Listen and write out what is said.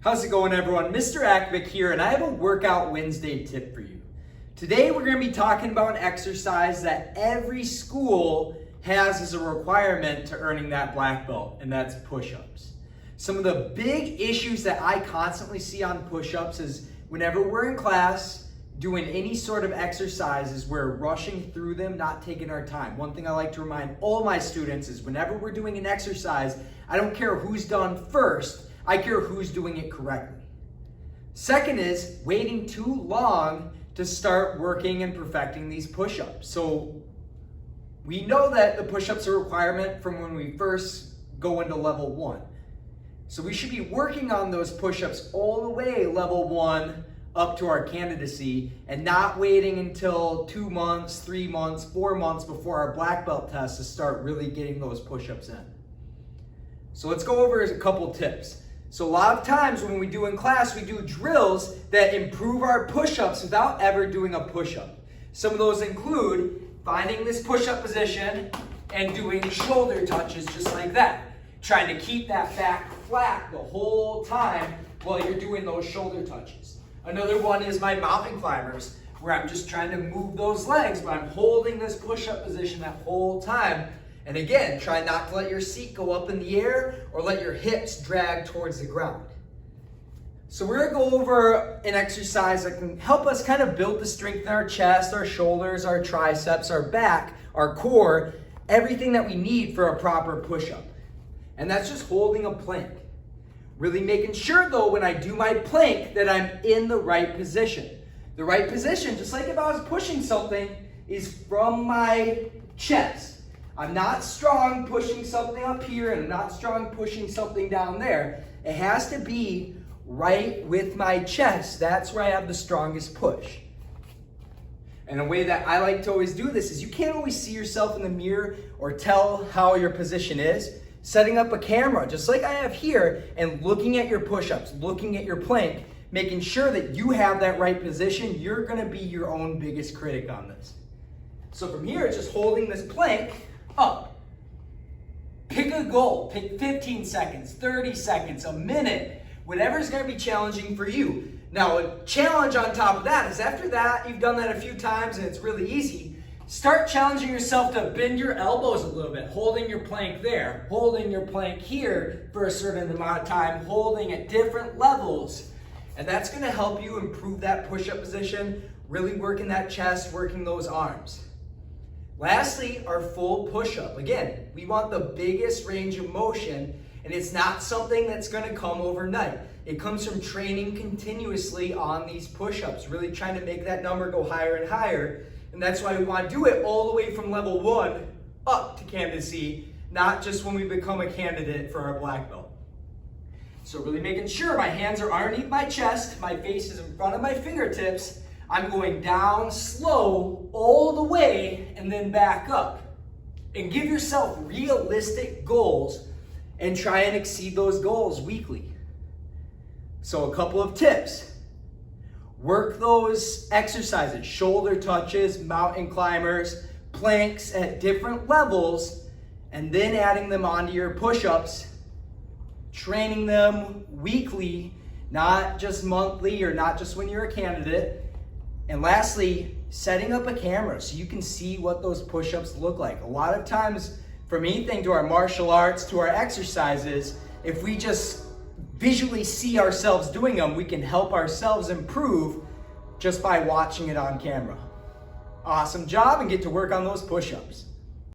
How's it going, everyone? Mr. Akvik here, and I have a Workout Wednesday tip for you. Today we're going to be talking about an exercise that every school has as a requirement to earning that black belt, and that's push-ups. Some of the big issues that I constantly see on push-ups is whenever we're in class doing any sort of exercises, we're rushing through them, not taking our time. One thing I like to remind all my students is whenever we're doing an exercise, I don't care who's done first, I care who's doing it correctly. Second is waiting too long to start working and perfecting these push-ups. So we know that the push-ups are a requirement from when we first go into level 1. So we should be working on those push-ups all the way level 1 up to our candidacy and not waiting until 2 months, 3 months, 4 months before our black belt test to start really getting those push-ups in. So let's go over a couple tips. So a lot of times when we do in class, we do drills that improve our push-ups without ever doing a push-up. Some of those include finding this push-up position and doing shoulder touches just like that. Trying to keep that back flat the whole time while you're doing those shoulder touches. Another one is my mountain climbers, where I'm just trying to move those legs, but I'm holding this push-up position that whole time. And again, try not to let your seat go up in the air or let your hips drag towards the ground. So we're gonna go over an exercise that can help us kind of build the strength in our chest, our shoulders, our triceps, our back, our core, everything that we need for a proper push-up. And that's just holding a plank. Really making sure though, when I do my plank, that I'm in the right position. The right position, just like if I was pushing something, is from my chest. I'm not strong pushing something up here and I'm not strong pushing something down there. It has to be right with my chest. That's where I have the strongest push. And a way that I like to always do this is you can't always see yourself in the mirror or tell how your position is. Setting up a camera, just like I have here, and looking at your push-ups, looking at your plank, making sure that you have that right position. You're gonna be your own biggest critic on this. So from here, it's just holding this plank up. Pick a goal, pick 15 seconds, 30 seconds, a minute, whatever's gonna be challenging for you. Now, a challenge on top of that is after that, you've done that a few times and it's really easy, start challenging yourself to bend your elbows a little bit, holding your plank there, holding your plank here for a certain amount of time, holding at different levels. And that's gonna help you improve that push-up position, really working that chest, working those arms. Lastly, our full push-up. Again, we want the biggest range of motion, and it's not something that's gonna come overnight. It comes from training continuously on these push-ups, really trying to make that number go higher and higher. And that's why we wanna do it all the way from level 1 up to candidacy, not just when we become a candidate for our black belt. So really making sure my hands are underneath my chest, my face is in front of my fingertips, I'm going down slow all the way and then back up. And give yourself realistic goals and try and exceed those goals weekly. So a couple of tips. Work those exercises, shoulder touches, mountain climbers, planks at different levels, and then adding them onto your push-ups, training them weekly, not just monthly or not just when you're a candidate. And lastly, setting up a camera so you can see what those push-ups look like. A lot of times, from anything to our martial arts, to our exercises, if we just visually see ourselves doing them, we can help ourselves improve just by watching it on camera. Awesome job, and get to work on those push-ups.